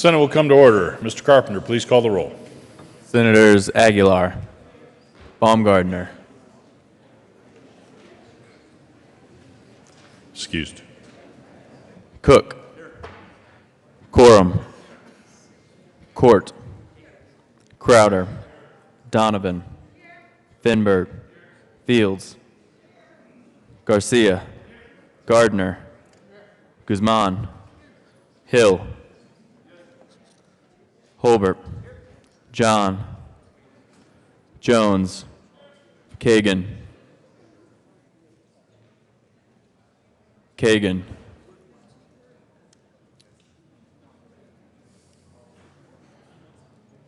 Senate will come to order. Mr. Carpenter, please call the roll. Senators Aguilar, Baumgardner, Excused. Cook, Quorum, Court, Crowder, Donovan, Finberg, Fields, Garcia, Gardner, Guzman, Hill, Holbert, John, Jones, Kagan, Kagan,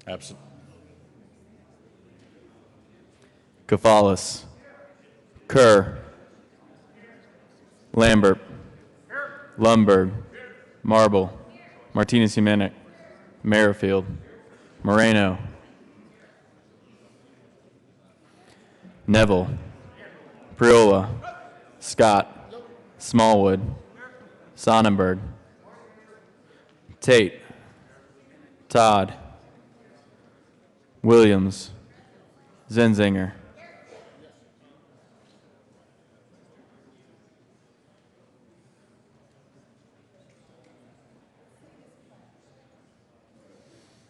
Absent. Kafalis, Kerr, Lambert, Lundberg, Marble, Martinez Jimenez, Merrifield, Moreno, Neville, Priola, Scott, Smallwood, Sonnenberg, Tate, Todd, Williams, Zenzinger.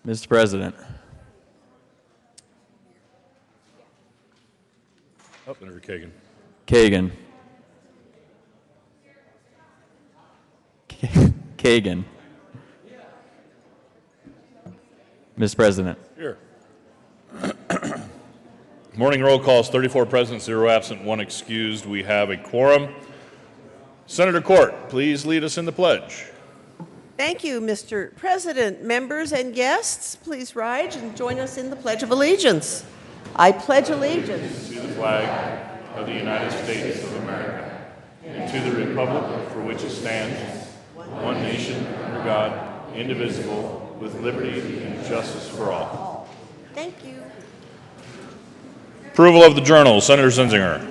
Mr. President. Oh, Senator Kagan. Kagan. Kagan. Mr. President. Here. Morning roll calls, 34 present, 0 absent, 1 excused. We have a quorum. Senator Court, please lead us in the pledge. Thank you, Mr. President. Members and guests, please rise and join us in the Pledge of Allegiance. I pledge allegiance To the flag of the United States of America and to the republic for which it stands, one nation under God, indivisible, with liberty and justice for all. Thank you. Approval of the journal. Senator Zinzinger.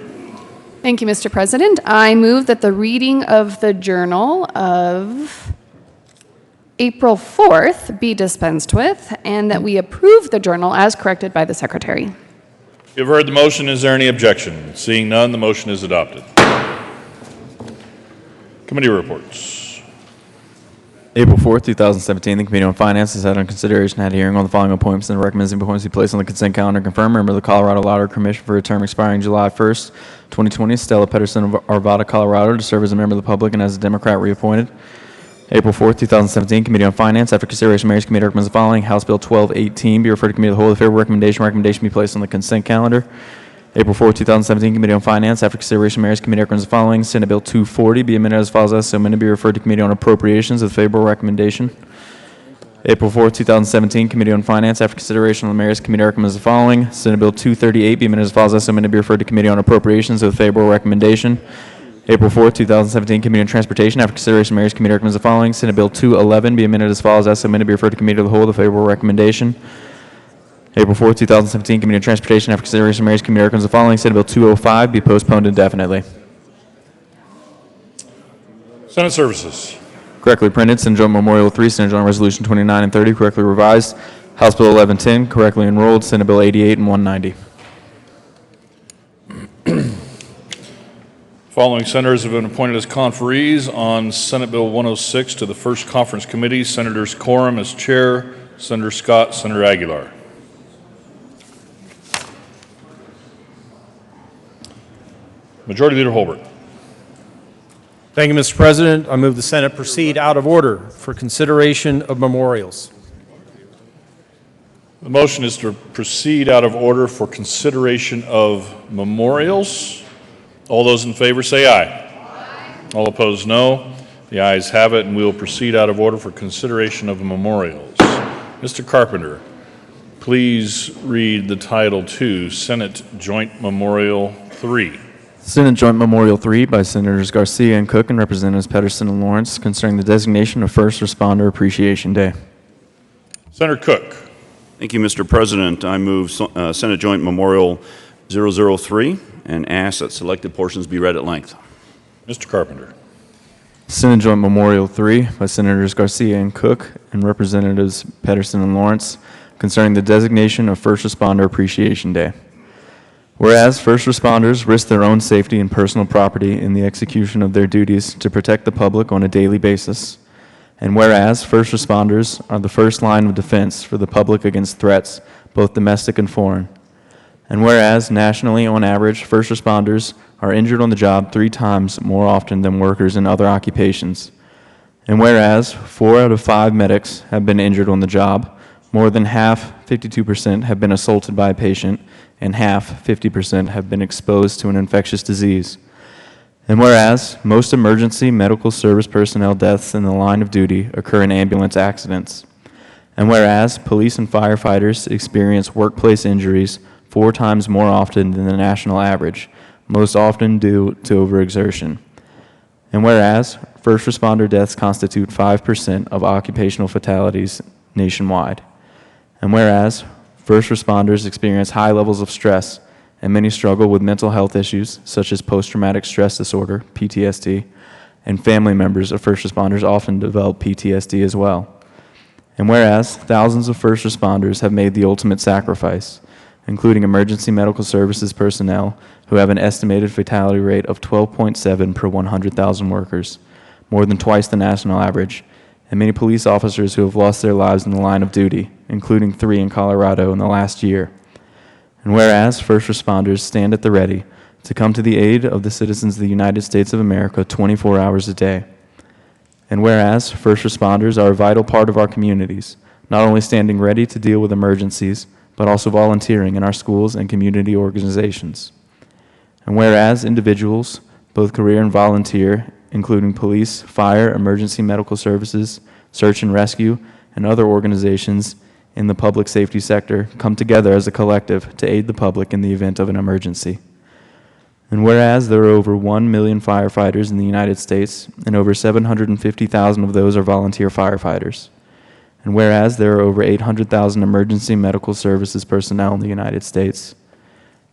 Thank you, Mr. President. I move that the reading of the journal of April 4th be dispensed with, and that we approve the journal as corrected by the Secretary. You've heard the motion. Is there any objection? Seeing none, the motion is adopted. Committee reports. April 4th, 2017, the Committee on Finance has had on consideration had a hearing on the following appointments and recommends the appointments be placed on the consent calendar. Confirm member of the Colorado Lottery Commission for a term expiring July 1st, 2020, Stella Pedersen of Arvada, Colorado, to serve as a member of the public and as a Democrat reappointed. April 4th, 2017, Committee on Finance, after consideration, Mayor's Committee recommends the following. House Bill 1218 be referred to Committee of the Whole. The favorable recommendation be placed on the consent calendar. April 4th, 2017, Committee on Finance, after consideration, Mayor's Committee recommends the following. Senate Bill 240 be amended as follows. So amended be referred to Committee on Appropriations with favorable recommendation. April 4th, 2017, Committee on Finance, after consideration, the Mayor's Committee recommends the following. Senate Bill 238 be amended as follows. So amended be referred to Committee on Appropriations with favorable recommendation. April 4th, 2017, Committee on Transportation, after consideration, Mayor's Committee recommends the following. Senate Bill 211 be amended as follows. As amended be referred to Committee of the Whole with favorable recommendation. April 4th, 2017, Committee on Transportation, after consideration, Mayor's Committee recommends the following. Senate Bill 205 be postponed indefinitely. Senate Services. Correctly printed, Senate Joint Memorial 3, Senate Joint Resolution 29 and 30, correctly revised. House Bill 1110, correctly enrolled, Senate Bill 88 and 190. Following senators have been appointed as conferees on Senate Bill 106 to the first conference committee. Senators Quorum as chair, Senator Scott, Senator Aguilar. Majority Leader Holbert. Thank you, Mr. President. I move the Senate proceed out of order for consideration of memorials. The motion is to proceed out of order for consideration of memorials. All those in favor say aye. Aye. All opposed, no. The ayes have it, and we will proceed out of order for consideration of memorials. Mr. Carpenter, please read the title to Senate Joint Memorial 3. Senate Joint Memorial 3 by Senators Garcia and Cook and Representatives Pedersen and Lawrence concerning the designation of First Responder Appreciation Day. Senator Cook. Thank you, Mr. President. I move Senate Joint Memorial 003 and ask that selected portions be read at length. Mr. Carpenter. Senate Joint Memorial 3 by Senators Garcia and Cook and Representatives Pedersen and Lawrence concerning the designation of First Responder Appreciation Day. Whereas first responders risk their own safety and personal property in the execution of their duties to protect the public on a daily basis. And whereas first responders are the first line of defense for the public against threats, both domestic and foreign. And whereas nationally, on average, first responders are injured on the job 3 times more often than workers in other occupations. And whereas 4 out of 5 medics have been injured on the job, more than half, 52%, have been assaulted by a patient, and half, 50%, have been exposed to an infectious disease. And whereas most emergency medical service personnel deaths in the line of duty occur in ambulance accidents. And whereas police and firefighters experience workplace injuries 4 times more often than the national average, most often due to overexertion. And whereas first responder deaths constitute 5% of occupational fatalities nationwide. And whereas first responders experience high levels of stress, and many struggle with mental health issues such as post-traumatic stress disorder, PTSD, and family members of first responders often develop PTSD as well. And whereas thousands of first responders have made the ultimate sacrifice, including emergency medical services personnel who have an estimated fatality rate of 12.7 per 100,000 workers, more than twice the national average, and many police officers who have lost their lives in the line of duty, including 3 in Colorado in the last year. And whereas first responders stand at the ready to come to the aid of the citizens of the United States of America 24 hours a day. And whereas first responders are a vital part of our communities, not only standing ready to deal with emergencies, but also volunteering in our schools and community organizations. And whereas individuals, both career and volunteer, including police, fire, emergency medical services, search and rescue, and other organizations in the public safety sector, come together as a collective to aid the public in the event of an emergency. And whereas there are over 1 million firefighters in the United States, and over 750,000 of those are volunteer firefighters. And whereas there are over 800,000 emergency medical services personnel in the United States.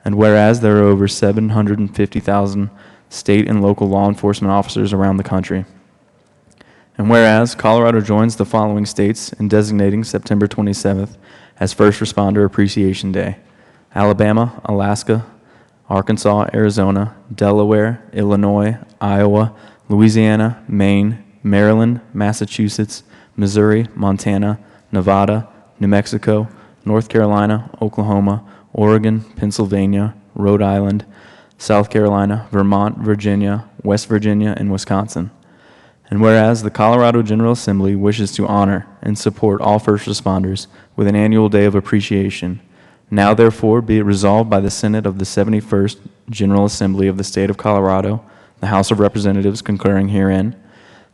And whereas there are over 750,000 state and local law enforcement officers around the country. And whereas Colorado joins the following states in designating September 27th as First Responder Appreciation Day: Alabama, Alaska, Arkansas, Arizona, Delaware, Illinois, Iowa, Louisiana, Maine, Maryland, Massachusetts, Missouri, Montana, Nevada, New Mexico, North Carolina, Oklahoma, Oregon, Pennsylvania, Rhode Island, South Carolina, Vermont, Virginia, West Virginia, and Wisconsin. And whereas the Colorado General Assembly wishes to honor and support all first responders with an annual day of appreciation, now therefore be it resolved by the Senate of the 71st General Assembly of the State of Colorado, the House of Representatives concurring herein,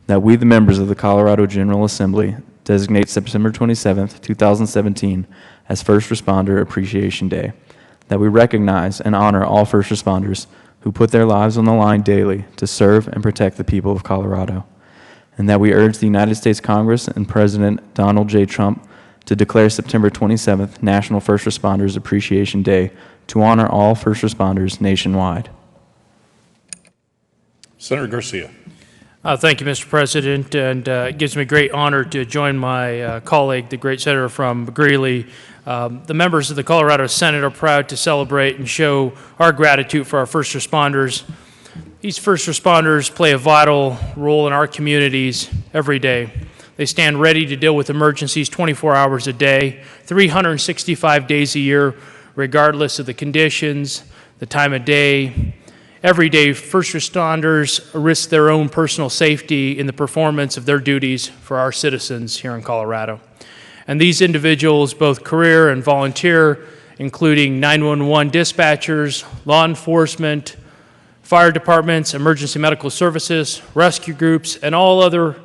that we, the members of the Colorado General Assembly, designate September 27th, 2017 as First Responder Appreciation Day, that we recognize and honor all first responders who put their lives on the line daily to serve and protect the people of Colorado, and that we urge the United States Congress and President Donald J. Trump to declare September 27th National First Responders Appreciation Day to honor all first responders nationwide. Senator Garcia. Thank you, Mr. President, and it gives me great honor to join my colleague, the great senator from Greeley. The members of the Colorado Senate are proud to celebrate and show our gratitude for our first responders. These first responders play a vital role in our communities every day. They stand ready to deal with emergencies 24 hours a day, 365 days a year, regardless of the conditions, the time of day. Every day, first responders risk their own personal safety in the performance of their duties for our citizens here in Colorado. And these individuals, both career and volunteer, including 911 dispatchers, law enforcement, fire departments, emergency medical services, rescue groups, and all other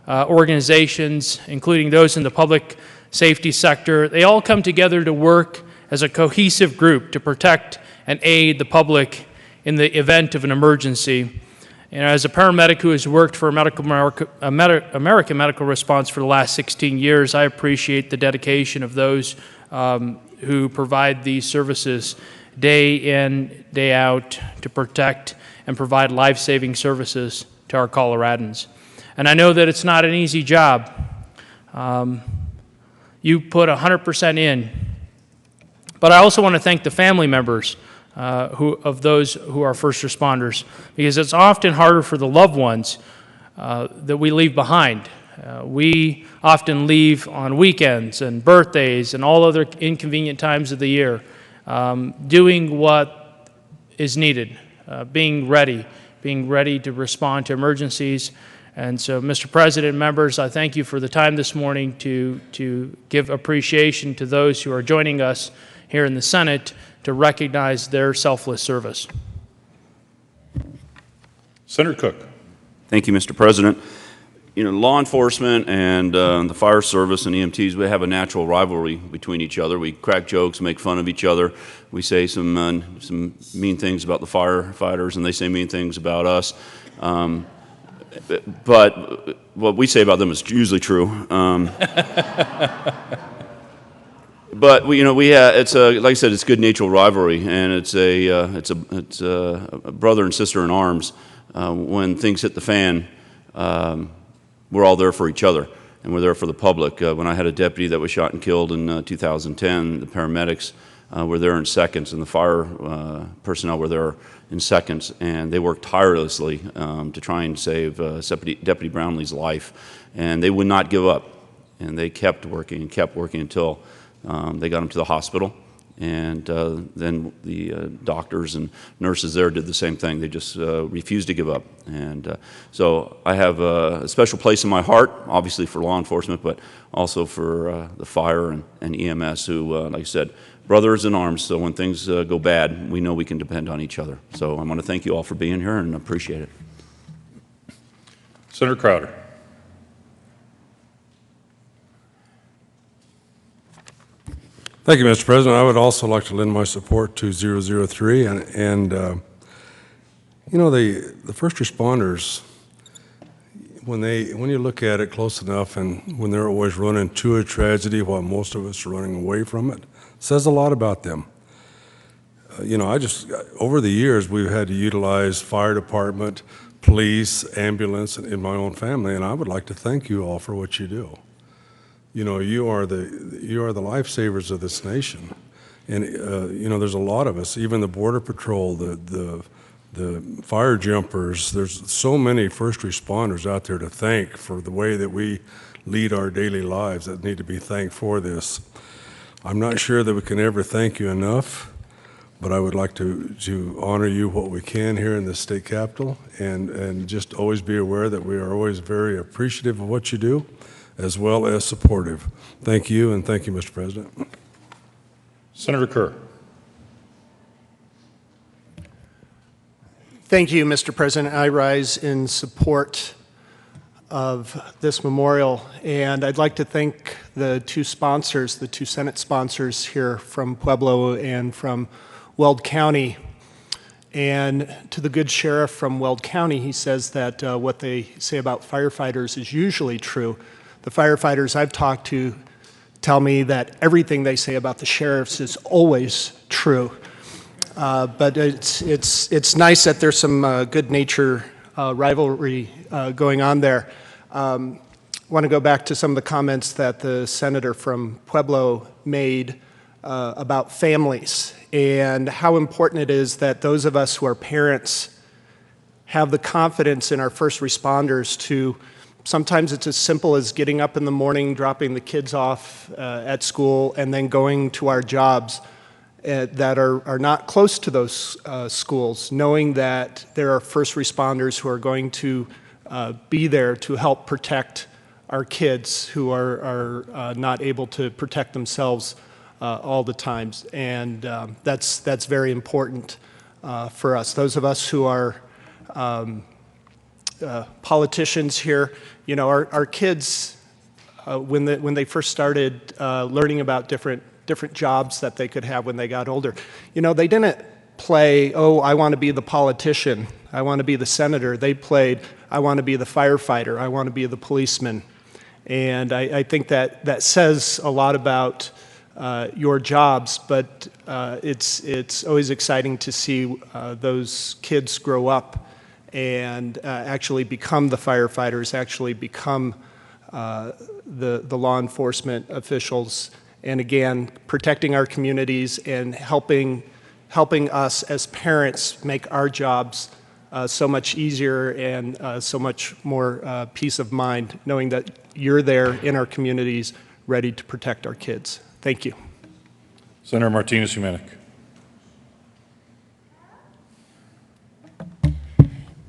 organizations, including those in the public safety sector, they all come together to work as a cohesive group to protect and aid the public in the event of an emergency. And as a paramedic who has worked for American Medical Response for the last 16 years, I appreciate the dedication of those who provide these services day in, day out to protect and provide life-saving services to our Coloradans. And I know that it's not an easy job. You put 100% in. But I also want to thank the family members of those who are first responders, because it's often harder for the loved ones that we leave behind. We often leave on weekends and birthdays and all other inconvenient times of the year, doing what is needed, being ready to respond to emergencies. And so, Mr. President, members, I thank you for the time this morning to give appreciation to those who are joining us here in the Senate to recognize their selfless service. Senator Cook. Thank you, Mr. President. You know, law enforcement and the fire service and EMTs, we have a natural rivalry between each other. We crack jokes, make fun of each other. We say some mean things about the firefighters, and they say mean things about us. But what we say about them is usually true. But it's like I said, it's good natural rivalry, and it's a brother and sister in arms. When things hit the fan, we're all there for each other, and we're there for the public. When I had a deputy that was shot and killed in 2010, the paramedics were there in seconds, and the fire personnel were there in seconds, and they worked tirelessly to try and save Deputy Brownlee's life, and they would not give up, and they kept working until they got him to the hospital, and then the doctors and nurses there did the same thing. They just refused to give up. And so I have a special place in my heart, obviously for law enforcement, but also for the fire and EMS who, like I said, brothers in arms. So when things go bad, we know we can depend on each other. So I want to thank you all for being here and appreciate it. Senator Crowder. Thank you, Mr. President. I would also like to lend my support to 003. You know, the first responders, when you look at it close enough and when they're always running to a tragedy while most of us are running away from it, says a lot about them. You know, over the years, we've had to utilize fire department, police, ambulance in my own family, and I would like to thank you all for what you do. You know, you are the lifesavers of this nation, and you know, there's a lot of us. Even the border patrol, the fire jumpers. There's so many first responders out there to thank for the way that we lead our daily lives that need to be thanked for this. I'm not sure that we can ever thank you enough, but I would like to honor you what we can here in the state capitol, and just always be aware that we are always very appreciative of what you do, as well as supportive. Thank you, and thank you, Mr. President. Senator Kerr. Thank you, Mr. President. I rise in support of this memorial, and I'd like to thank the two sponsors, the two Senate sponsors here from Pueblo and from Weld County. And to the good sheriff from Weld County, he says that what they say about firefighters is usually true. The firefighters I've talked to tell me that everything they say about the sheriffs is always true. But it's nice that there's some good nature rivalry going on there. I want to go back to some of the comments that the senator from Pueblo made about families and how important it is that those of us who are parents have the confidence in our first responders to. Sometimes it's as simple as getting up in the morning, dropping the kids off at school, and then going to our jobs that are not close to those schools, knowing that there are first responders who are going to be there to help protect our kids who are not able to protect themselves all the times. And that's very important for us. Those of us who are politicians here, you know, our kids, when they first started learning about different jobs that they could have when they got older, you know, they didn't play, oh, I want to be the politician, I want to be the senator. They played, I want to be the firefighter, I want to be the policeman. And I think that says a lot about your jobs, but it's always exciting to see those kids grow up and actually become the firefighters, actually become the law enforcement officials, and again, protecting our communities and helping us as parents make our jobs so much easier and so much more peace of mind, knowing that you're there in our communities ready to protect our kids. Thank you. Senator Martinez-Humanic.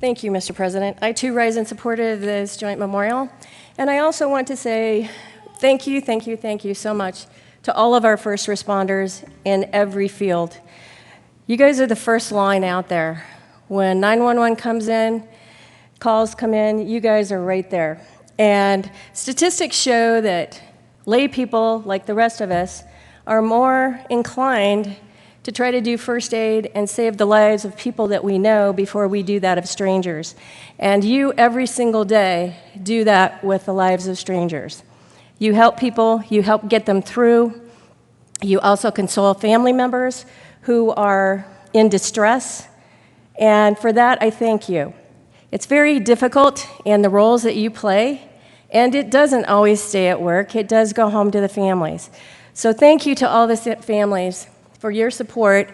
Thank you, Mr. President. I too rise in support of this joint memorial. And I also want to say thank you so much to all of our first responders in every field. You guys are the first line out there. When 911 comes in, calls come in, you guys are right there. And statistics show that lay people, like the rest of us, are more inclined to try to do first aid and save the lives of people that we know before we do that of strangers. And you, every single day, do that with the lives of strangers. You help people, you help get them through. You also console family members who are in distress. And for that, I thank you. It's very difficult in the roles that you play, and it doesn't always stay at work. It does go home to the families. So thank you to all the families for your support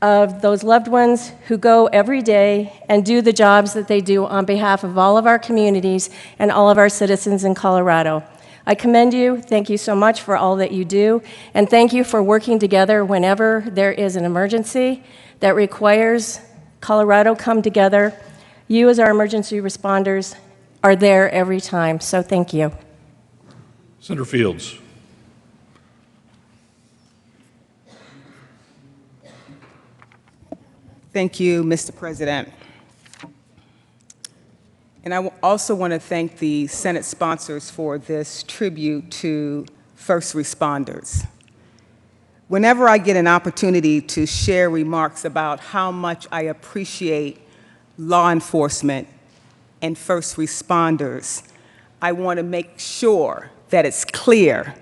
of those loved ones who go every day and do the jobs that they do on behalf of all of our communities and all of our citizens in Colorado. I commend you. Thank you so much for all that you do. And thank you for working together whenever there is an emergency that requires Colorado come together. You, as our emergency responders, are there every time. So thank you. Senator Fields. Thank you, Mr. President. And I also want to thank the Senate sponsors for this tribute to first responders. Whenever I get an opportunity to share remarks about how much I appreciate law enforcement and first responders, I want to make sure that it's clear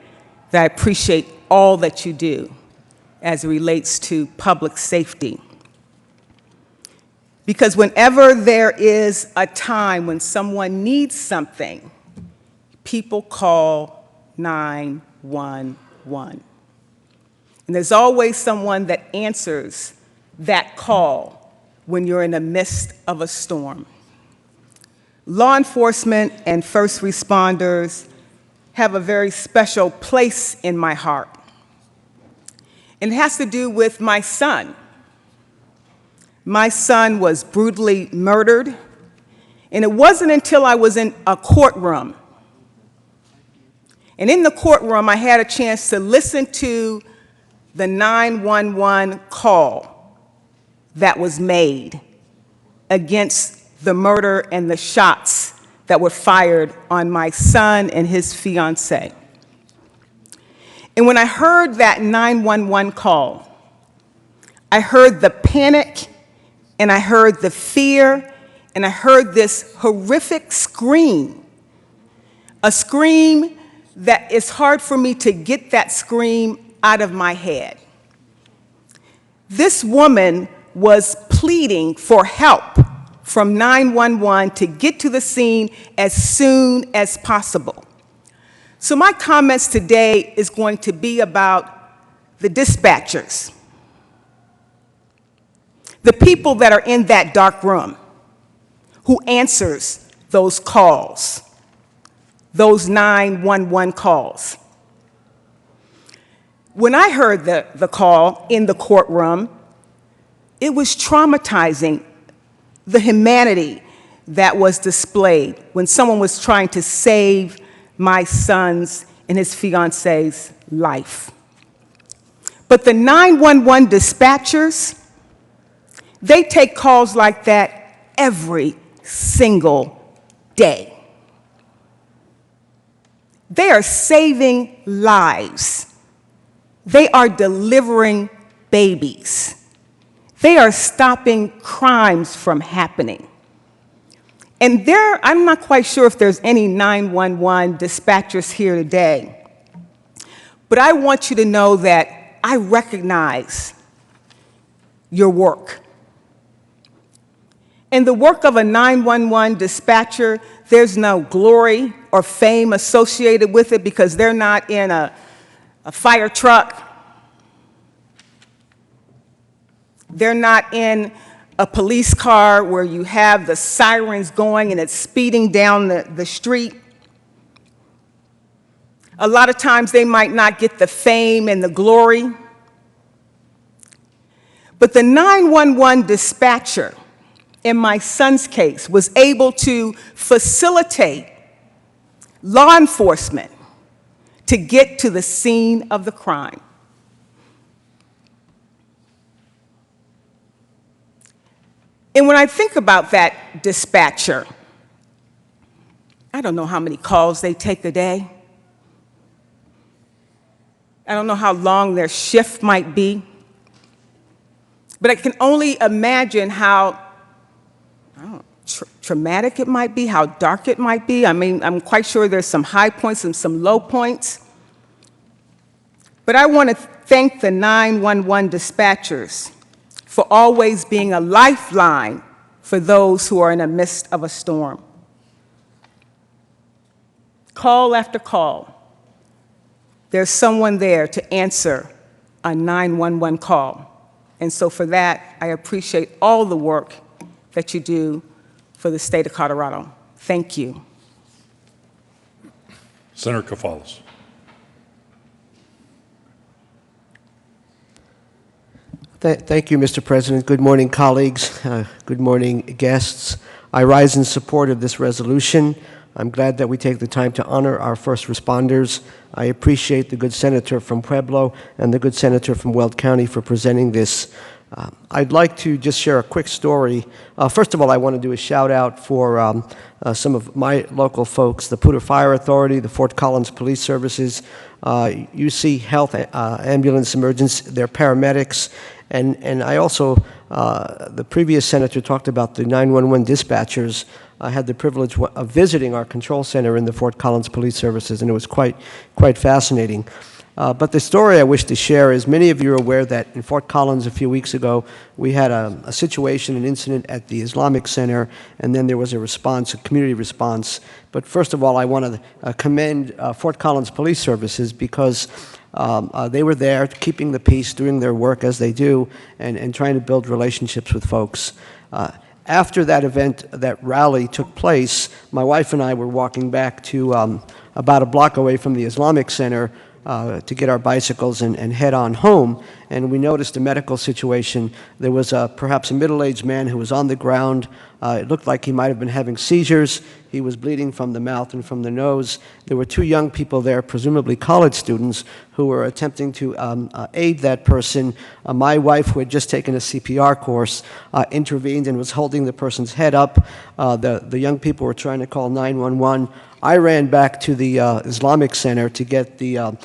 that I appreciate all that you do as it relates to public safety. Because whenever there is a time when someone needs something, people call 911. And there's always someone that answers that call when you're in the midst of a storm. Law enforcement and first responders have a very special place in my heart. And it has to do with my son. My son was brutally murdered, and it wasn't until I was in a courtroom. And in the courtroom, I had a chance to listen to the 911 call that was made against the murder and the shots that were fired on my son and his fiancée. And when I heard that 911 call, I heard the panic, and I heard the fear, and I heard this horrific scream, a scream that it's hard for me to get that scream out of my head. This woman was pleading for help from 911 to get to the scene as soon as possible. So my comments today is going to be about the dispatchers, the people that are in that dark room, who answers those calls, those 911 calls. When I heard the call in the courtroom, it was traumatizing, the humanity that was displayed when someone was trying to save my son's and his fiancee's life. But the 911 dispatchers, they take calls like that every single day. They are saving lives. They are delivering babies. They are stopping crimes from happening. And I'm not quite sure if there's any 911 dispatchers here today, but I want you to know that I recognize your work. In the work of a 911 dispatcher, there's no glory or fame associated with it because they're not in a fire truck. They're not in a police car where you have the sirens going and it's speeding down the street. A lot of times they might not get the fame and the glory. But the 911 dispatcher, in my son's case, was able to facilitate law enforcement to get to the scene of the crime. And when I think about that dispatcher, I don't know how many calls they take a day. I don't know how long their shift might be. But I can only imagine how traumatic it might be, how dark it might be. I mean, I'm quite sure there's some high points and some low points. But I want to thank the 911 dispatchers for always being a lifeline for those who are in the midst of a storm. Call after call, there's someone there to answer a 911 call. And so for that, I appreciate all the work that you do for the state of Colorado. Thank you. Senator Kafalis. Thank you, Mr. President. Good morning, colleagues. Good morning, guests. I rise in support of this resolution. I'm glad that we take the time to honor our first responders. I appreciate the good senator from Pueblo and the good senator from Weld County for presenting this I'd like to just share a quick story. First of all, I want to do a shout out for some of my local folks, the Poudre Fire Authority, the Fort Collins Police Services, UC Health Ambulance Emergency, their paramedics, and I also, the previous senator talked about the 911 dispatchers. I had the privilege of visiting our control center in the Fort Collins Police Services, and it was quite fascinating. But the story I wish to share is many of you are aware that in Fort Collins a few weeks ago, we had a situation, an incident at the Islamic Center, and then there was a response, a community response. But first of all, I want to commend Fort Collins Police Services because they were there keeping the peace, doing their work as they do, and trying to build relationships with folks. After that event, that rally took place, my wife and I were walking back to about a block away from the Islamic Center to get our bicycles and head on home, and we noticed a medical situation. There was perhaps a middle-aged man who was on the ground. It looked like he might have been having seizures. He was bleeding from the mouth and from the nose. There were two young people there, presumably college students, who were attempting to aid that person. My wife, who had just taken a CPR course, intervened and was holding the person's head up. The young people were trying to call 911. I ran back to the Islamic Center to get the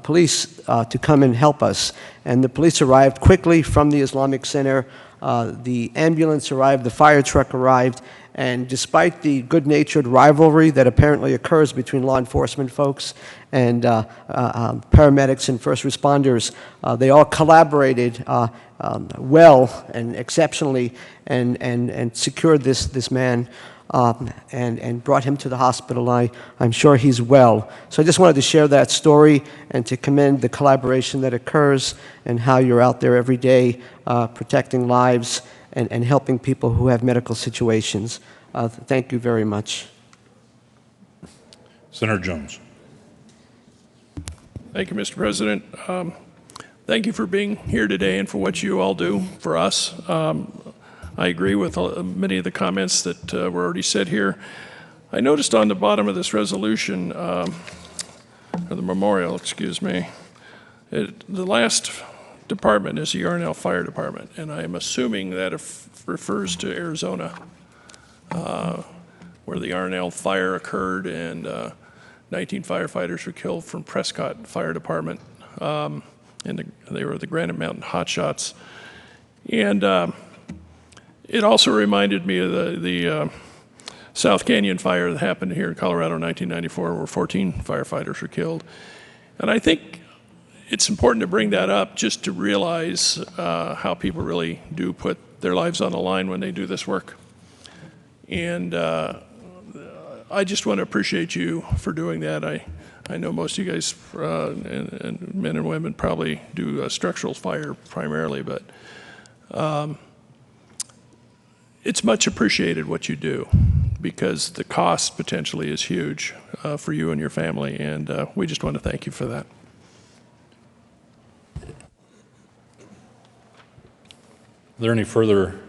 police to come and help us. And the police arrived quickly from the Islamic Center. The ambulance arrived, the fire truck arrived, and despite the good-natured rivalry that apparently occurs between law enforcement folks and paramedics and first responders, they all collaborated well and exceptionally and secured this man and brought him to the hospital. I'm sure he's well. So I just wanted to share that story and to commend the collaboration that occurs and how you're out there every day protecting lives and helping people who have medical situations. Thank you very much. Senator Jones. Thank you, Mr. President. Thank you for being here today and for what you all do for us. I agree with many of the comments that were already said here. I noticed on the bottom of this resolution, or the memorial, excuse me, the last department is the Yarnell Fire Department, and I am assuming that it refers to Arizona, where the Yarnell fire occurred and 19 firefighters were killed from Prescott Fire Department, and they were the Granite Mountain Hotshots. And it also reminded me of the South Canyon fire that happened here in Colorado in 1994, where 14 firefighters were killed. And I think it's important to bring that up just to realize how people really do put their lives on the line when they do this work. And I just want to appreciate you for doing that. I know most of you guys, and men and women, probably do structural fire primarily, but it's much appreciated what you do, because the cost potentially is huge for you and your family, and we just want to thank you for that. Are there any further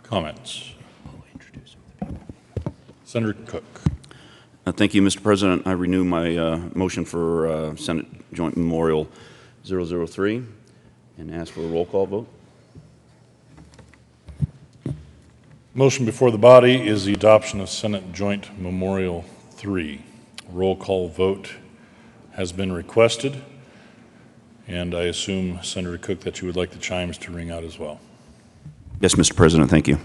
comments? Senator Cook. Thank you, Mr. President. I renew my motion for Senate Joint Memorial 003 and ask for a roll call vote. Motion before the body is the adoption of Senate Joint Memorial 3. Roll call vote has been requested, and I assume, Senator Cook, that you would like the chimes to ring out as well. Yes, Mr. President, thank you.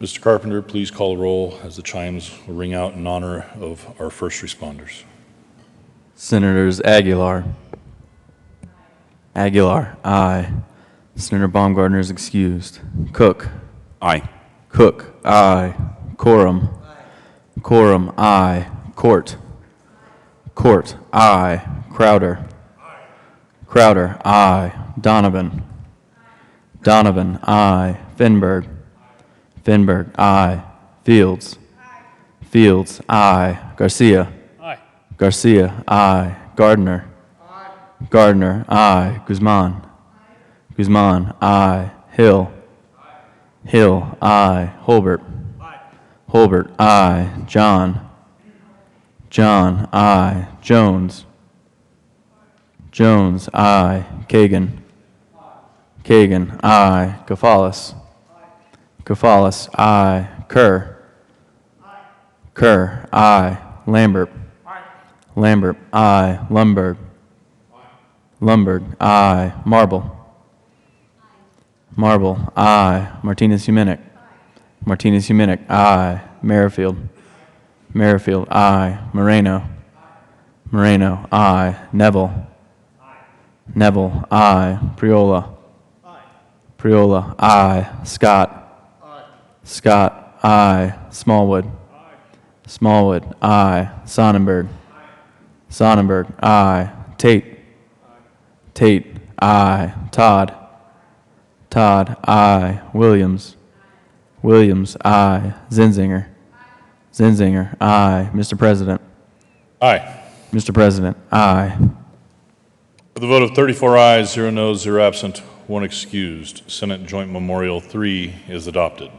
Mr. Carpenter, please call the roll as the chimes will ring out in honor of our first responders. Senators Aguilar. Aguilar, aye. Senator Baumgartner is excused. Cook. Aye. Cook, aye. Quorum. Quorum, aye. Court. Court, aye. Crowder. Crowder, aye. Donovan. Donovan, aye. Finberg. Finberg, aye. Fields. Fields, aye. Garcia. Aye. Garcia, aye. Gardner. Gardner, aye. Guzman. Guzman, aye. Hill. Hill, aye. Holbert. Holbert, aye. John. John, aye. Jones. Jones, aye. Kagan. Kagan, aye. Gaffalis. Gaffalis, aye. Kerr. Kerr, aye. Lambert. Lambert, aye. Lundberg. Lundberg, aye. Marble. Marble, aye. Martinez Humenick. Martinez Humenick, aye. Merrifield. Merrifield, aye. Moreno. Moreno, aye. Neville. Neville, aye. Priola. Priola, aye. Scott. Scott, aye. Smallwood. Smallwood, aye. Sonnenberg. Sonnenberg, aye. Tate. Tate, aye. Todd. Todd, aye. Williams. Williams, aye. Zinzinger. Zinzinger, aye. Mr. President. Aye. Mr. President, aye. With a vote of 34 ayes, 0 noes, 0 absent, 1 excused, Senate Joint Memorial 3 is adopted.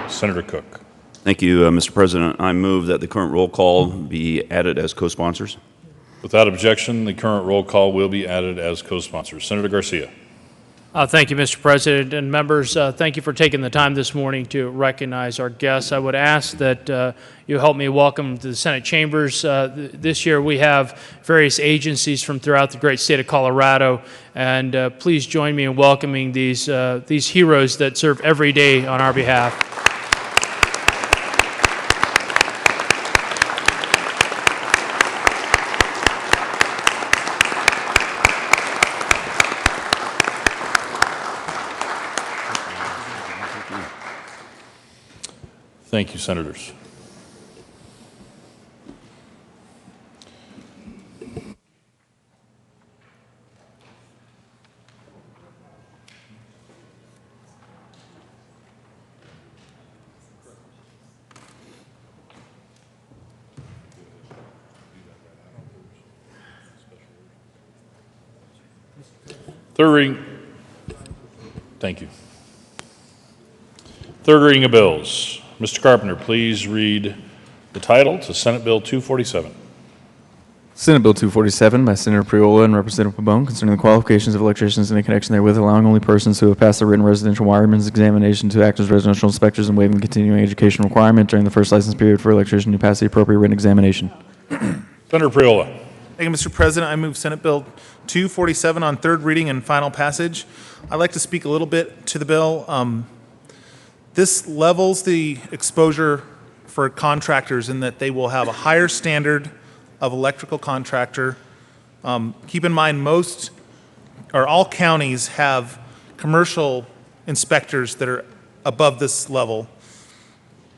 Senator Cook. Thank you, Mr. President. I move that the current roll call be added as co-sponsors. Without objection, the current roll call will be added as co-sponsors. Senator Garcia. Thank you, Mr. President, and members, thank you for taking the time this morning to recognize our guests. I would ask that you help me welcome to the Senate chambers. This year we have various agencies from throughout the great state of Colorado, and please join me in welcoming these heroes that serve every day on our behalf. Thank you, Senators. Third reading. Thank you. Third reading of bills. Mr. Carpenter, please read the title to Senate Bill 247. Senate Bill 247 by Senator Priola and Representative Pabon concerning the qualifications of electricians and in connection therewith, allowing only persons who have passed the written residential wireman's examination to act as residential inspectors and waiving the continuing education requirement during the first license period for electrician who passed the appropriate written examination. Senator Priola. Thank you, Mr. President. I move Senate Bill 247 on third reading and final passage. I'd like to speak a little bit to the bill. This levels the exposure for contractors in that they will have a higher standard of electrical contractor. Keep in mind, most or all counties have commercial inspectors that are above this level.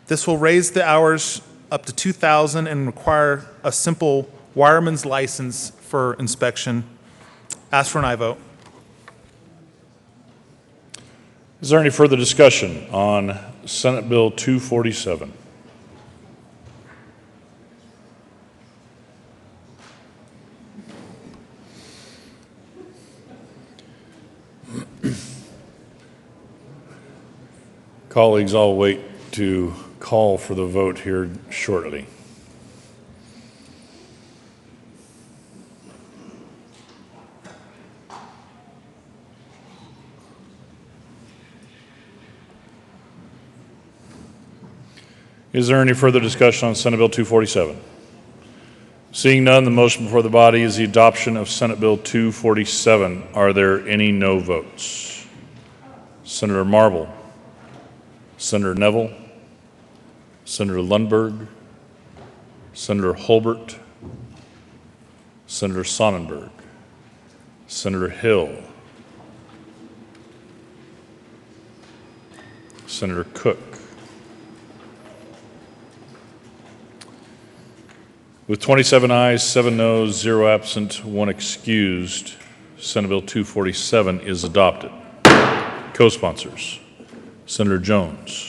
This will raise the hours up to 2,000 and require a simple wireman's license for inspection. Ask for an aye vote. Is there any further discussion on Senate Bill 247? Colleagues, I'll wait to call for the vote here shortly. Is there any further discussion on Senate Bill 247? Seeing none, the motion before the body is the adoption of Senate Bill 247. Are there any no votes? Senator Marble, Senator Neville, Senator Lundberg, Senator Holbert, Senator Sonnenberg, Senator Hill, Senator Cook. With 27 ayes, 7 noes, 0 absent, 1 excused, Senate Bill 247 is adopted. Co-sponsors, Senator Jones.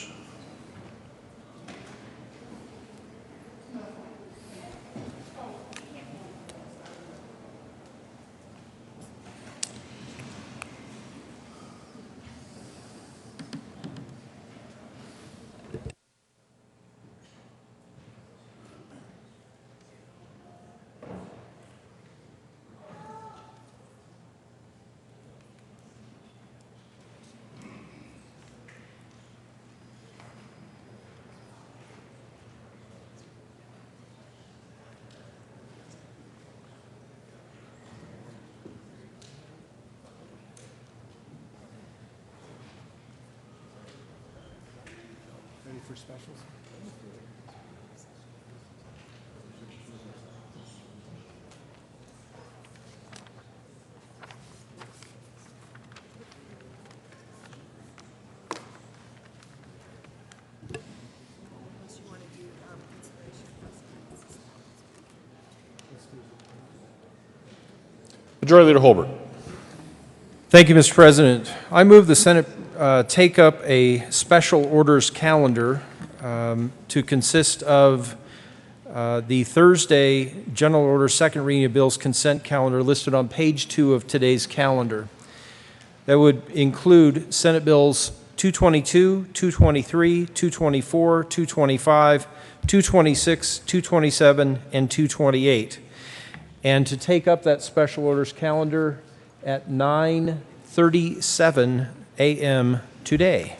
Majority Leader Holbert. Thank you, Mr. President. I move the Senate take up a special orders calendar to consist of the Thursday general order second reading of bills consent calendar listed on page 2 of today's calendar. That would include Senate Bills 222, 223, 224, 225, 226, 227, and 228. And to take up that special orders calendar at 9:37 a.m. today.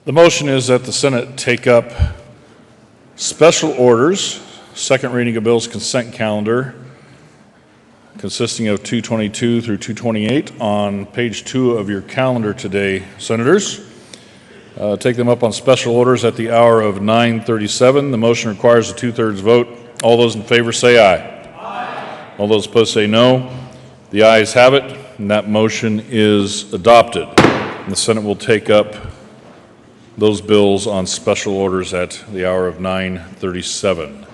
The motion is that the Senate take up special orders, second reading of bills consent calendar, consisting of 222 through 228 on page 2 of your calendar today, Senators. Take them up on special orders at the hour of 9:37. The motion requires a 2/3 vote. All those in favor say aye. Aye. All those opposed say no. The ayes have it, and that motion is adopted. And the Senate will take up those bills on special orders at the hour of 9:37.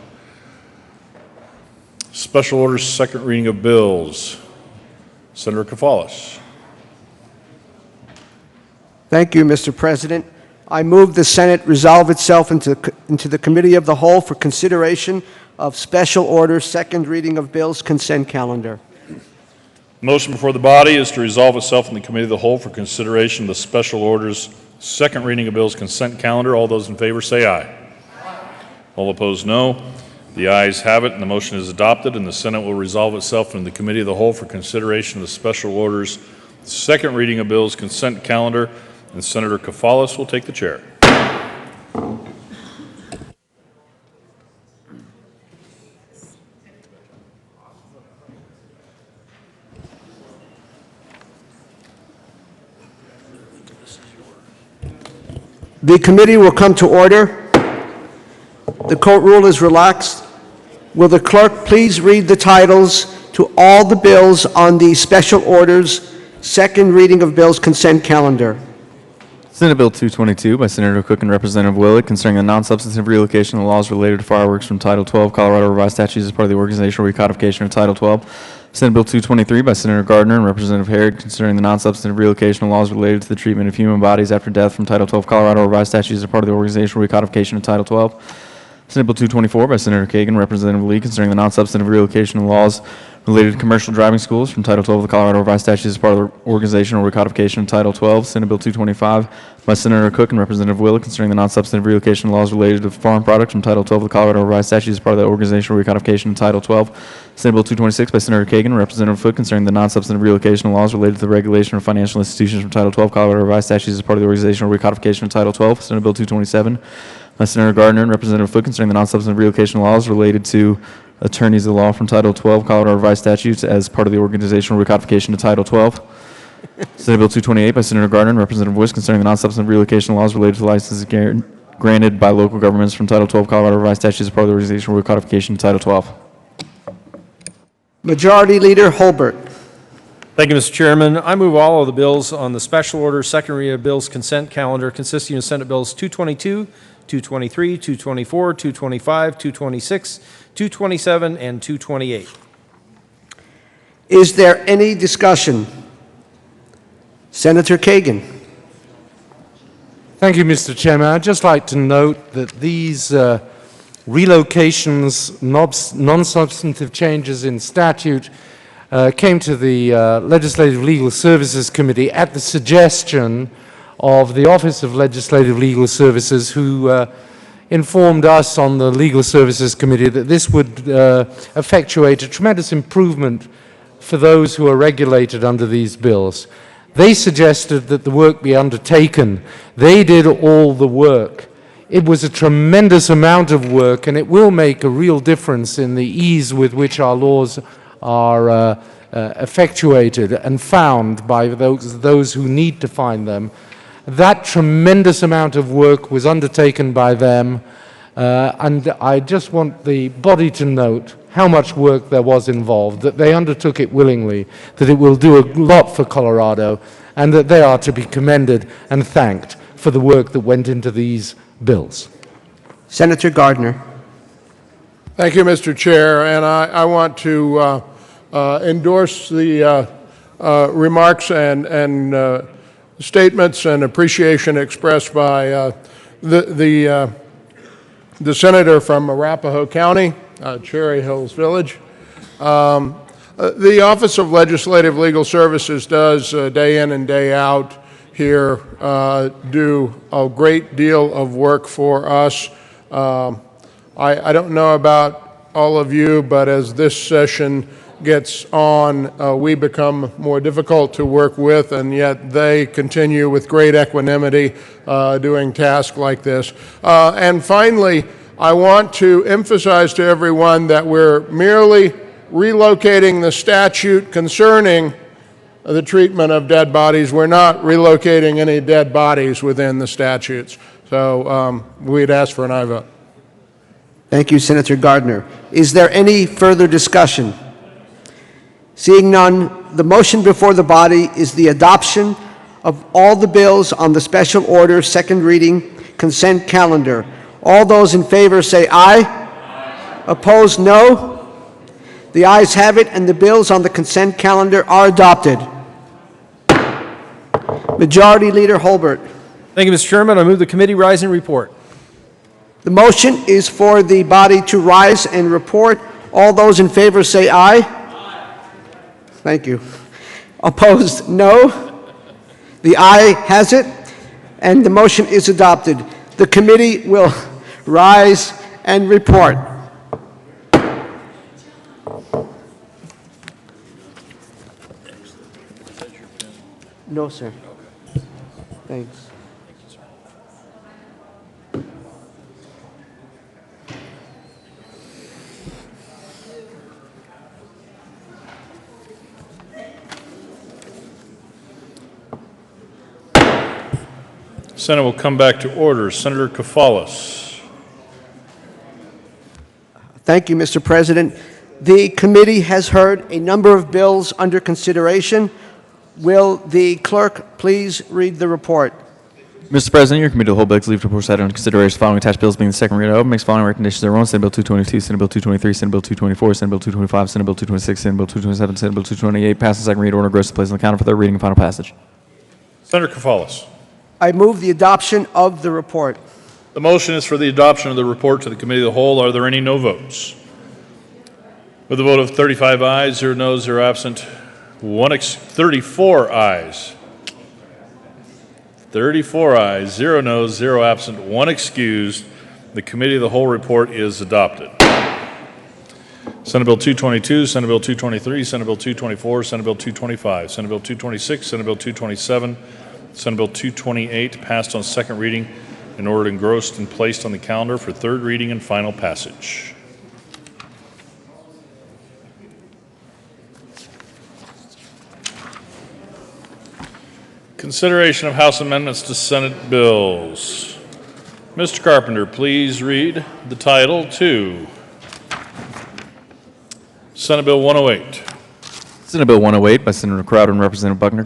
Special orders, second reading of bills. Senator Kafalis. Thank you, Mr. President. I move the Senate resolve itself into the Committee of the Whole for consideration of special orders, second reading of bills, consent calendar. Motion before the body is to resolve itself in the Committee of the Whole for consideration of the special orders, second reading of bills, consent calendar. All those in favor say aye. Aye. All opposed, no. The ayes have it, and the motion is adopted, and the Senate will resolve itself in the Committee of the Whole for consideration of the special orders, second reading of bills, consent calendar. And Senator Kafalis will take the chair. The committee will come to order. The court rule is relaxed. Will the clerk please read the titles to all the bills on the special orders, second reading of bills consent calendar? Senate Bill 222 by Senator Cook and Representative Willett concerning the non-substantive relocation of laws related to fireworks from Title 12 Colorado Revised Statutes as part of the organizational recodification of Title 12. Senate Bill 223 by Senator Gardner and Representative Herod concerning the non-substantive relocation of laws related to the treatment of human bodies after death from Title 12 Colorado Revised Statutes as part of the organizational recodification of Title 12. Senate Bill 224 by Senator Kagan and Representative Lee concerning the non-substantive relocation of laws related to commercial driving schools from Title 12 of the Colorado Revised Statutes as part of the organizational recodification of Title 12. Senate Bill 225 by Senator Cook and Representative Willett concerning the non-substantive relocation of laws related to farm products from Title 12 of the Colorado Revised Statutes as part of the organizational recodification of Title 12. Senate Bill 226 by Senator Kagan and Representative Foote concerning the non-substantive relocation of laws related to the regulation of financial institutions from Title 12 Colorado Revised Statutes as part of the organizational recodification of Title 12. Senate Bill 227 by Senator Gardner and Representative Foote concerning the non-substantive relocation of laws related to attorneys of the law from Title 12 Colorado Revised Statutes as part of the organizational recodification of Title 12. Senate Bill 228 by Senator Gardner and Representative Wiss concerning the non-substantive relocation of laws related to licenses granted by local governments from Title 12 Colorado Revised Statutes as part of the organizational recodification of Title 12. Majority Leader Holbert. Thank you, Mr. Chairman. I move all of the bills on the special order second reading of bills consent calendar consisting of Senate Bills 222, 223, 224, 225, 226, 227, and 228. Is there any discussion? Senator Kagan. Thank you, Mr. Chairman. I'd just like to note that these relocations, non-substantive changes in statute came to the Legislative Legal Services Committee at the suggestion of the Office of Legislative Legal Services, who informed us on the Legal Services Committee that this would effectuate a tremendous improvement for those who are regulated under these bills. They suggested that the work be undertaken. They did all the work. It was a tremendous amount of work, and it will make a real difference in the ease with which our laws are effectuated and found by those who need to find them. That tremendous amount of work was undertaken by them, and I just want the body to note how much work there was involved, that they undertook it willingly, that it will do a lot for Colorado, and that they are to be commended and thanked for the work that went into these bills. Senator Gardner. Thank you, Mr. Chair, and I want to endorse the remarks and statements and appreciation expressed by the senator from Arapahoe County, Cherry Hills Village. The Office of Legislative Legal Services does day in and day out here do a great deal of work for us. I don't know about all of you, but as this session gets on, we become more difficult to work with, and yet they continue with great equanimity doing tasks like this. And finally, I want to emphasize to everyone that we're merely relocating the statute concerning the treatment of dead bodies. We're not relocating any dead bodies within the statutes. So we'd ask for an aye vote. Thank you, Senator Gardner. Is there any further discussion? Seeing none, the motion before the body is the adoption of all the bills on the special order second reading consent calendar. All those in favor say aye. Aye. Opposed, no. The ayes have it, and the bills on the consent calendar are adopted. Majority Leader Holbert. Thank you, Mr. Chairman. I move the committee rise and report. The motion is for the body to rise and report. All those in favor say aye. Aye. Thank you. Opposed, no. The aye has it, and the motion is adopted. The committee will rise and report. No, sir. Thanks. Senate will come back to order. Senator Kafalis. Thank you, Mr. President. The committee has heard a number of bills under consideration. Will the clerk please read the report? Mr. President, your committee will hold bills leave to report under consideration. Following attached bills being the second reading of, makes following recommendations their own: Senate Bill 222, Senate Bill 223, Senate Bill 224, Senate Bill 225, Senate Bill 226, Senate Bill 227, Senate Bill 228. Pass the second reading order, goes to place on the counter for third reading and final passage. Senator Kafalis. I move the adoption of the report. The motion is for the adoption of the report to the committee of the whole. Are there any no votes? With a vote of 35 ayes, 0 noes, 0 absent, 34 ayes. 34 ayes, 0 noes, 0 absent, 1 excused. The committee of the whole report is adopted. Senate Bill 222, Senate Bill 223, Senate Bill 224, Senate Bill 225, Senate Bill 226, Senate Bill 227, Senate Bill 228 passed on second reading and ordered engrossed and placed on the calendar for third reading and final passage. Consideration of House amendments to Senate bills. Mr. Carpenter, please read the title to Senate Bill 108. Senate Bill 108 by Senator Crowder and Representative Buckner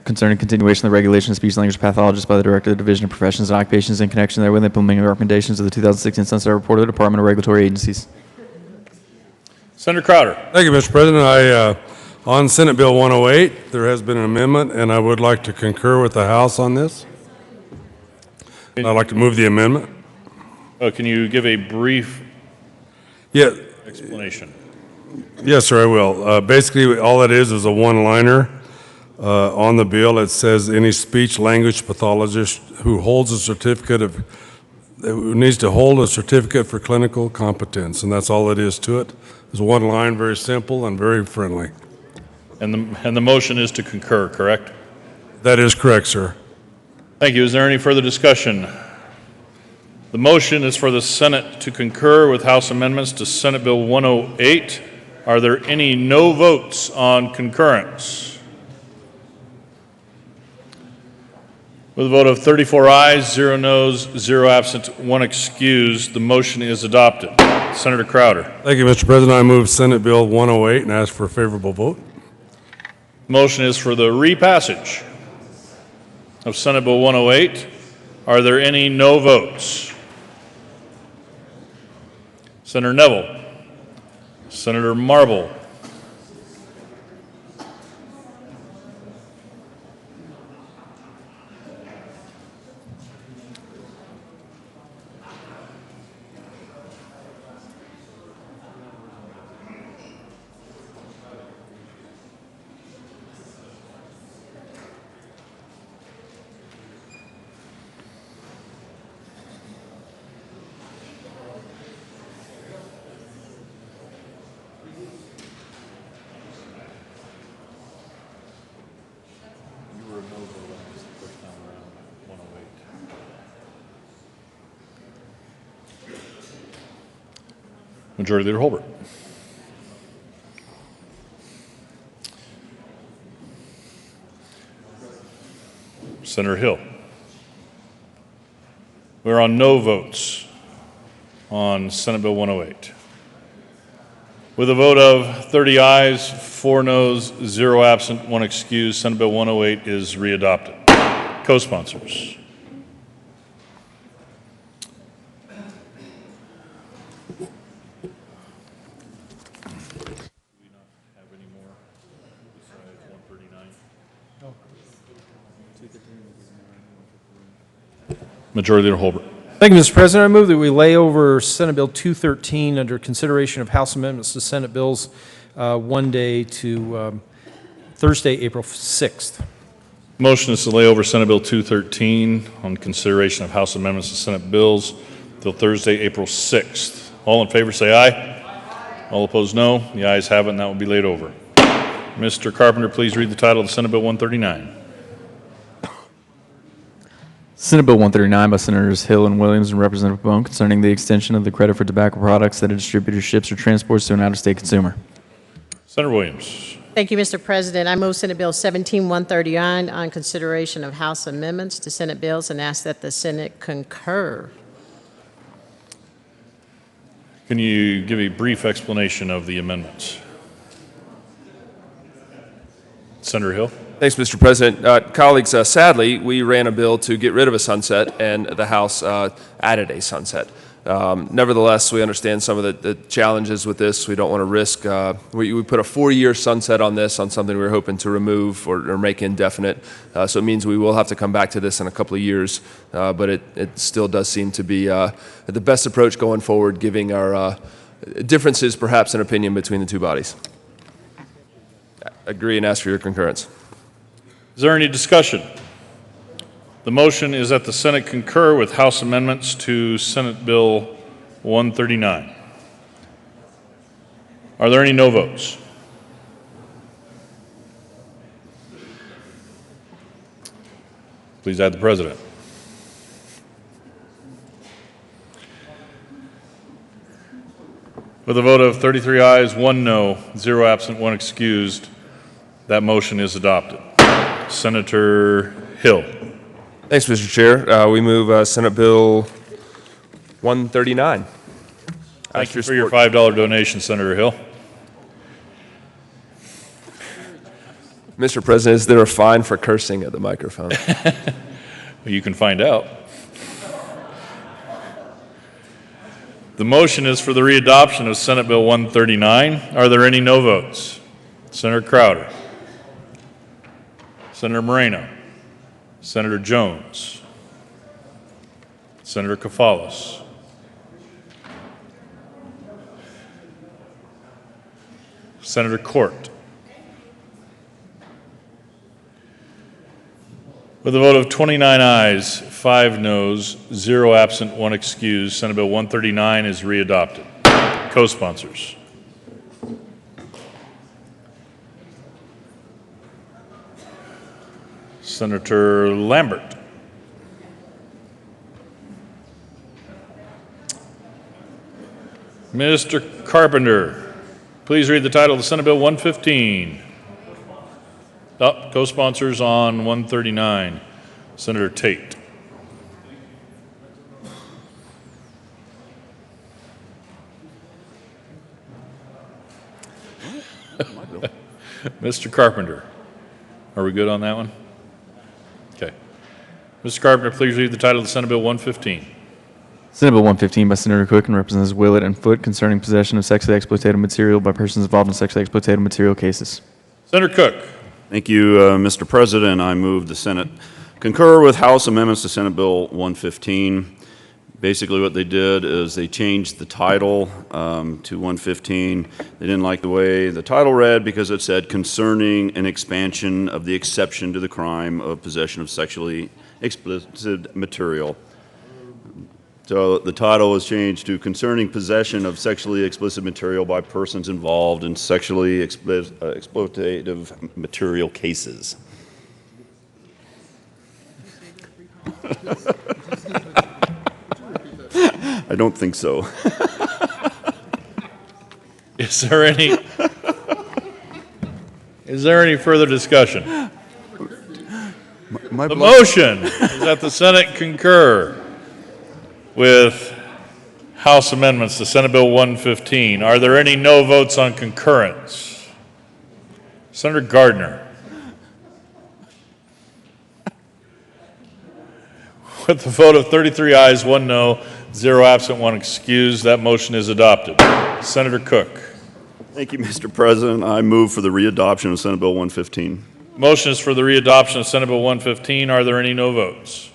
concerning continuation of the regulation of speech language pathologists by the Director of the Division of Professions and Occupations in connection therewith implementing the recommendations of the 2016 Sunset Report of the Department of Regulatory Agencies. Senator Crowder. Thank you, Mr. President. On Senate Bill 108, there has been an amendment, and I would like to concur with the House on this. I'd like to move the amendment. Can you give a brief explanation? Yes, sir, I will. Basically, all it is a one-liner on the bill. It says any speech language pathologist who holds a certificate of, who needs to hold a certificate for clinical competence, and that's all it is to it. It's one line, very simple and very friendly. And the motion is to concur, correct? That is correct, sir. Thank you. Is there any further discussion? The motion is for the Senate to concur with House amendments to Senate Bill 108. Are there any no votes on concurrence? With a vote of 34 ayes, 0 noes, 0 absent, 1 excused, the motion is adopted. Senator Crowder. Thank you, Mr. President. I move Senate Bill 108 and ask for a favorable vote. Motion is for the repassage of Senate Bill 108. Are there any no votes? Senator Neville. Senator Marble. Majority Leader Holbert. Senator Hill. We're on no votes on Senate Bill 108. With a vote of 30 ayes, 4 noes, 0 absent, 1 excused, Senate Bill 108 is readopted. Co-sponsors. Majority Leader Holbert. Thank you, Mr. President. I move that we lay over Senate Bill 213 under consideration of House amendments to Senate bills one day to Thursday, April 6th. Motion is to lay over Senate Bill 213 on consideration of House amendments to Senate bills till Thursday, April 6th. All in favor say aye. All opposed no. The ayes have it, and that will be laid over. Mr. Carpenter, please read the title of Senate Bill 139. Senate Bill 139 by Senators Hill and Williams and Representative Bone concerning the extension of the credit for tobacco products that a distributor ships or transports to an out-of-state consumer. Senator Williams. Thank you, Mr. President. I move Senate Bill 17139 on consideration of House amendments to Senate bills and ask that the Senate concur. Can you give a brief explanation of the amendments? Senator Hill. Thanks, Mr. President. Colleagues, sadly, we ran a bill to get rid of a sunset, and the House added a sunset. Nevertheless, we understand some of the challenges with this. We don't want to risk, we put a 4-year sunset on this, on something we were hoping to remove or make indefinite. So it means we will have to come back to this in a couple of years, but it still does seem to be the best approach going forward, giving our differences perhaps in opinion between the two bodies. Agree and ask for your concurrence. Is there any discussion? The motion is that the Senate concur with House amendments to Senate Bill 139. Are there any no votes? Please add the President. With a vote of 33 ayes, 1 no, 0 absent, 1 excused, that motion is adopted. Senator Hill. Thanks, Mr. Chair. We move Senate Bill 139. Thank you for your $5 donation, Senator Hill. Mr. President, is there a fine for cursing at the microphone? Well, you can find out. The motion is for the readoption of Senate Bill 139. Are there any no votes? Senator Crowder. Senator Moreno. Senator Jones. Senator Kafalis. Senator Court. With a vote of 29 ayes, 5 noes, 0 absent, 1 excused, Senate Bill 139 is readopted. Co-sponsors. Senator Lambert. Mr. Carpenter. please read the title of the Senate Bill 115. Co-sponsors on 139. Senator Tate. Mr. Carpenter, are we good on that one? Okay. Mr. Carpenter, please read the title of the Senate Bill 115. Senate Bill 115 by Senator Cook and Representatives Willett and Foote concerning possession of sexually exploitative material by persons involved in sexually exploitative material cases. Senator Cook. Thank you, Mr. President. I move the Senate concur with House amendments to Senate Bill 115. Basically what they did is they changed the title to 115. They didn't like the way the title read because it said concerning an expansion of the exception to the crime of possession of sexually explicit material. So the title was changed to concerning possession of sexually explicit material by persons involved in sexually exploitative material cases. I don't think so. Is there any further discussion? The motion is that the Senate concur with House amendments to Senate Bill 115. Are there any no votes on concurrence? Senator Gardner. With the vote of 33 ayes, 1 no, 0 absent, 1 excused, that motion is adopted. Senator Cook. Thank you, Mr. President. I move for the readoption of Senate Bill 115. Motion is for the readoption of Senate Bill 115. Are there any no votes?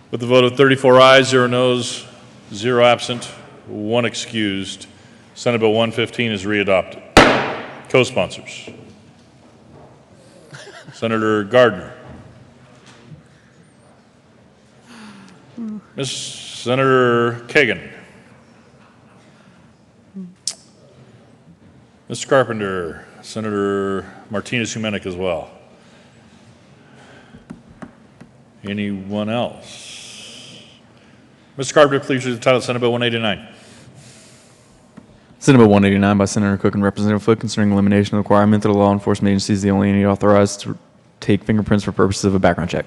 With the vote of 34 ayes, 0 noes, 0 absent, 1 excused, Senate Bill 115 is readopted. Co-sponsors. Senator Gardner. Senator Kagan. Mr. Carpenter. Senator Martinez-Humenick as well. Anyone else? Mr. Carpenter, please read the title of Senate Bill 189. Senate Bill 189 by Senator Cook and Representative Foote concerning elimination of the requirement that a law enforcement agency is the only entity authorized to take fingerprints for purposes of a background check.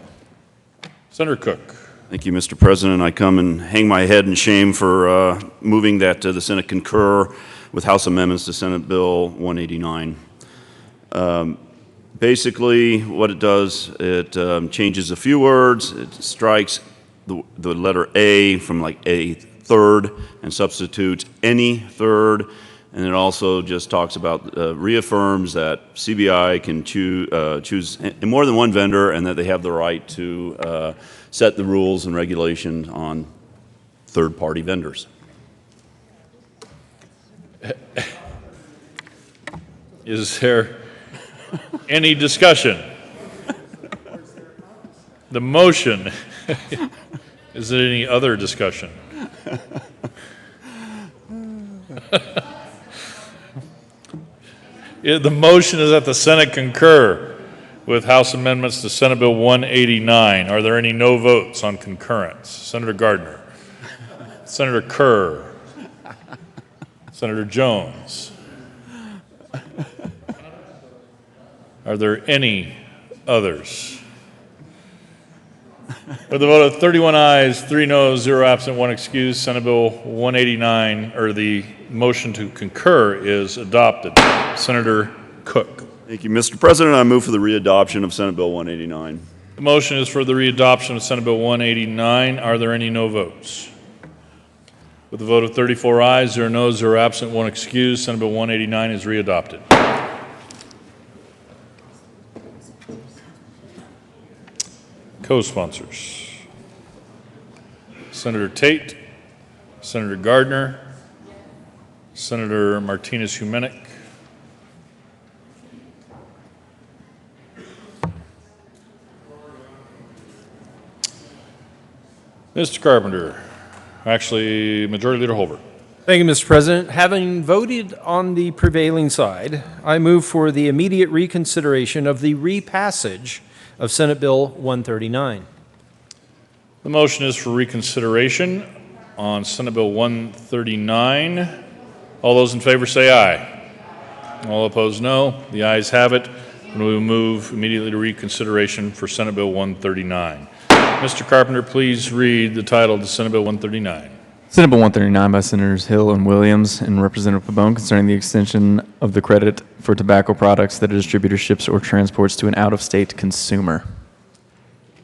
Senator Cook. Thank you, Mr. President. I come and hang my head in shame for moving that the Senate concur with House amendments to Senate Bill 189. Basically, what it does, it changes a few words. It strikes the letter A from like a third and substitutes any third. And it also just talks about, reaffirms that CBI can choose more than one vendor and that they have the right to set the rules and regulations on third-party vendors. Is there any discussion? The motion, is there any other discussion? The motion is that the Senate concur with House amendments to Senate Bill 189. Are there any no votes on concurrence? Senator Gardner. Senator Kerr. Senator Jones. Are there any others? With a vote of 31 ayes, 3 noes, 0 absent, 1 excused, Senate Bill 189, or the motion to concur, is adopted. Senator Cook. Thank you, Mr. President. I move for the readoption of Senate Bill 189. The motion is for the readoption of Senate Bill 189. Are there any no votes? With a vote of 34 ayes, 0 noes, 0 absent, 1 excused, Senate Bill 189 is readopted. Co-sponsors. Senator Tate, Senator Gardner, Senator Martinez-Humenick, Mr. Carpenter, actually Majority Leader Holbert. Thank you, Mr. President. Having voted on the prevailing side, I move for the immediate reconsideration of the repassage of Senate Bill 139. The motion is for reconsideration on Senate Bill 139. All those in favor say aye. All opposed, no. The ayes have it, and we will move immediately to reconsideration for Senate Bill 139. Mr. Carpenter, please read the title of the Senate Bill 139. Senate Bill 139 by Senators Hill and Williams and Representative Pabon concerning the extension of the credit for tobacco products that a distributor ships or transports to an out-of-state consumer.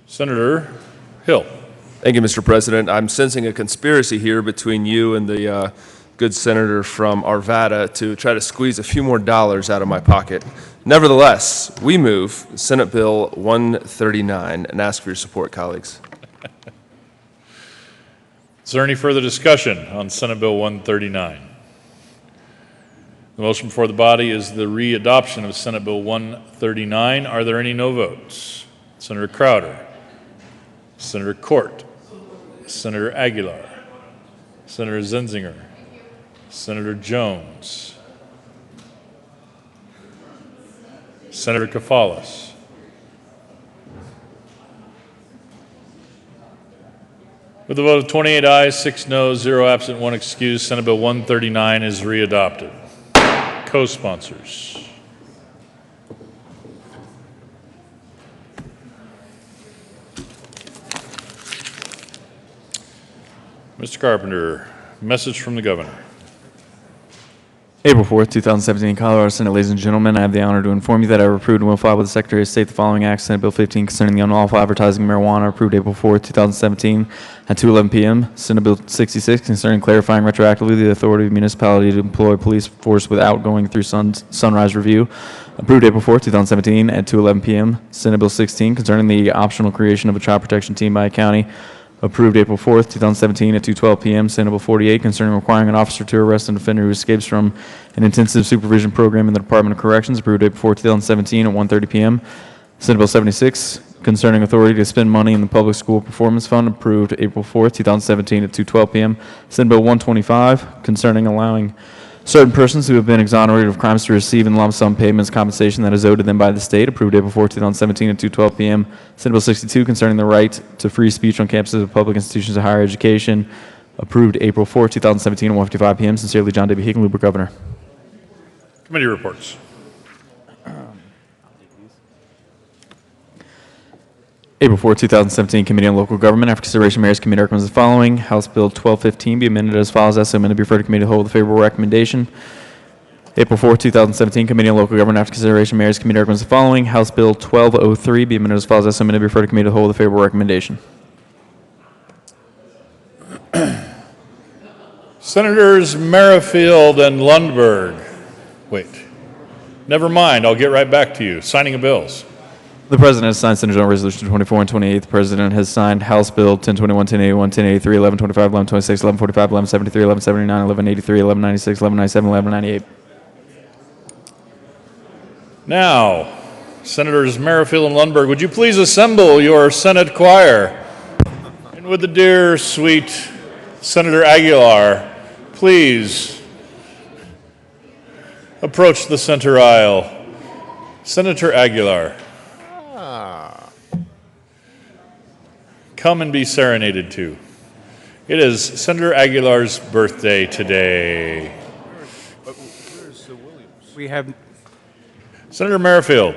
Senator Hill. Thank you, Mr. President. I'm sensing a conspiracy here between you and the good senator from Arvada to try to squeeze a few more dollars out of my pocket. Nevertheless, we move Senate Bill 139 and ask for your support, colleagues. Is there any further discussion on Senate Bill 139? The motion before the body is the readoption of Senate Bill 139. Are there any no votes? Senator Crowder, Senator Cort, Senator Aguilar, Senator Zenzinger, Senator Jones, Senator Kafalas, with a vote of 28 ayes, 6 noes, 0 absent, 1 excused, Senate Bill 139 is readopted. Co-sponsors. Mr. Carpenter, message from the governor. April 4th, 2017, Colorado Senate. Ladies and gentlemen, I have the honor to inform you that I have approved and will file with the Secretary of State the following acts. Senate Bill 15 concerning the unlawful advertising of marijuana, approved April 4th, 2017 at 2:11 p.m. Senate Bill 66 concerning clarifying retroactively the authority of municipality to employ police force without going through sunrise review, approved April 4th, 2017 at 2:11 p.m. Senate Bill 16 concerning the optional creation of a child protection team by a county, approved April 4th, 2017 at 2:12 p.m. Senate Bill 48 concerning requiring an officer to arrest an offender who escapes from an intensive supervision program in the Department of Corrections, approved April 4th, 2017 at 1:30 p.m. Senate Bill 76 concerning authority to spend money in the Public School Performance Fund, approved April 4th, 2017 at 2:12 p.m. Senate Bill 125 concerning allowing certain persons who have been exonerated of crimes to receive in lump sum payments compensation that is owed to them by the state, approved April 4, 2017 at 2:12 p.m. Senate Bill 62 concerning the right to free speech on campuses of public institutions of higher education, approved April 4, 2017 at 1:55 p.m. Sincerely, John W. Hickenlooper, Governor. Committee reports. April 4, 2017, Committee on Local Government. After consideration, Mayor's Committee recommends the following. House Bill 1215 be amended as follows. As so amended, be referred to committee to hold a favorable recommendation. April 4, 2017, Committee on Local Government. After consideration, Mayor's Committee recommends the following. House Bill 1203 be amended as follows. As so amended, be referred to committee to hold a favorable recommendation. Senators Merrifield and Lundberg. Wait. Never mind. I'll get right back to you. Signing of bills. The President has signed Senate General Resolution 24 and 28. The President has signed House Bill 1021, 1081, 1083, 1125, 1126, 1145, 1173, 1179, 1183, 1196, 1197, 1198. Now, Senators Merrifield and Lundberg, would you please assemble your Senate choir? And would the dear, sweet Senator Aguilar please approach the center aisle? Senator Aguilar. Come and be serenaded to. It is Senator Aguilar's birthday today. We have Senator Merrifield.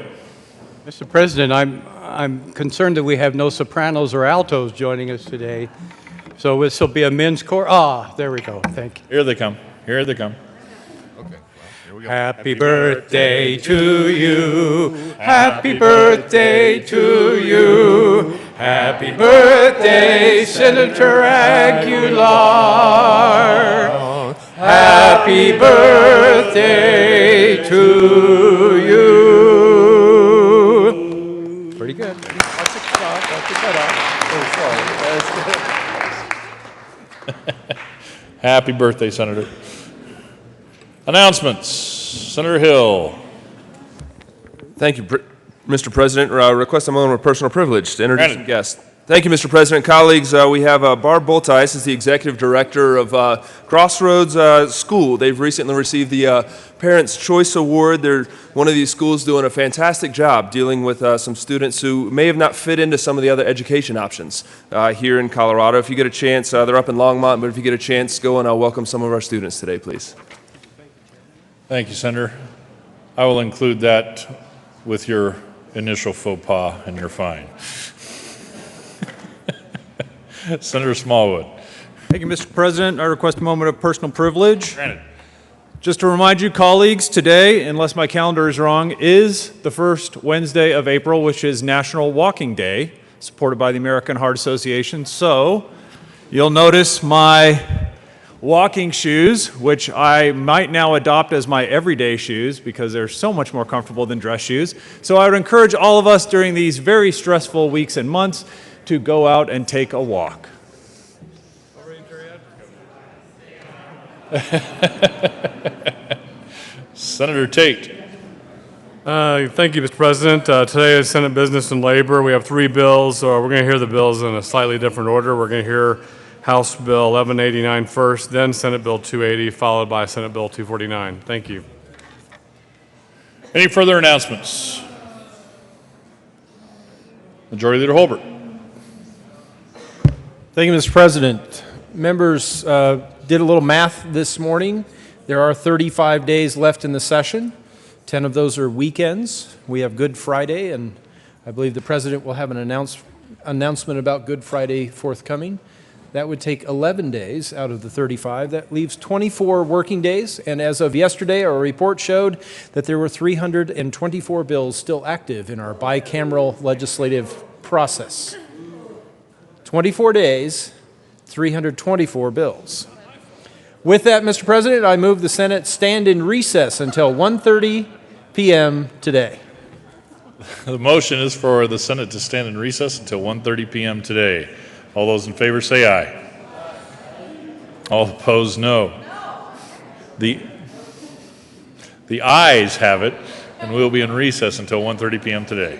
Mr. President, I'm concerned that we have no sopranos or altos joining us today. So this will be a men's chorus. There we go. Thank you. Here they come. Here they come. Happy birthday to you. Happy birthday to you. Happy birthday, Senator Aguilar. Happy birthday to you. Pretty good. That's a cutoff. Happy birthday, Senator. Announcements. Senator Hill. Thank you, Mr. President. Request a moment of personal privilege to introduce some guests. Thank you, Mr. President. Colleagues, we have Barb Boltice is the Executive Director of Crossroads School. They've recently received the Parents' Choice Award. They're one of these schools doing a fantastic job dealing with some students who may have not fit into some of the other education options here in Colorado. If you get a chance, they're up in Longmont, but if you get a chance, go and welcome some of our students today, please. Thank you, Senator. I will include that with your initial faux pas and your fine. Senator Smallwood. Thank you, Mr. President. I request a moment of personal privilege. Granted. Just to remind you, colleagues, today, unless my calendar is wrong, is the first Wednesday of April, which is National Walking Day, supported by the American Heart Association. So you'll notice my walking shoes, which I might now adopt as my everyday shoes because they're so much more comfortable than dress shoes. So I would encourage all of us during these very stressful weeks and months to go out and take a walk. Senator Tate. Thank you, Mr. President. Today is Senate Business and Labor. We have three bills. We're going to hear the bills in a slightly different order. We're going to hear House Bill 1189 first, then Senate Bill 280, followed by Senate Bill 249. Thank you. Any further announcements? Majority Leader Holbert. Thank you, Mr. President. Members did a little math this morning. There are 35 days left in the session. 10 of those are weekends. We have Good Friday, and I believe the President will have an announcement about Good Friday forthcoming. That would take 11 days out of the 35. That leaves 24 working days, and as of yesterday, our report showed that there were 324 bills still active in our bicameral legislative process. 24 days, 324 bills. With that, Mr. President, I move the Senate stand in recess until 1:30 p.m. today. The motion is for the Senate to stand in recess until 1:30 p.m. today. All those in favor say aye. All opposed, no. The ayes have it, and we'll be in recess until 1:30 p.m. today.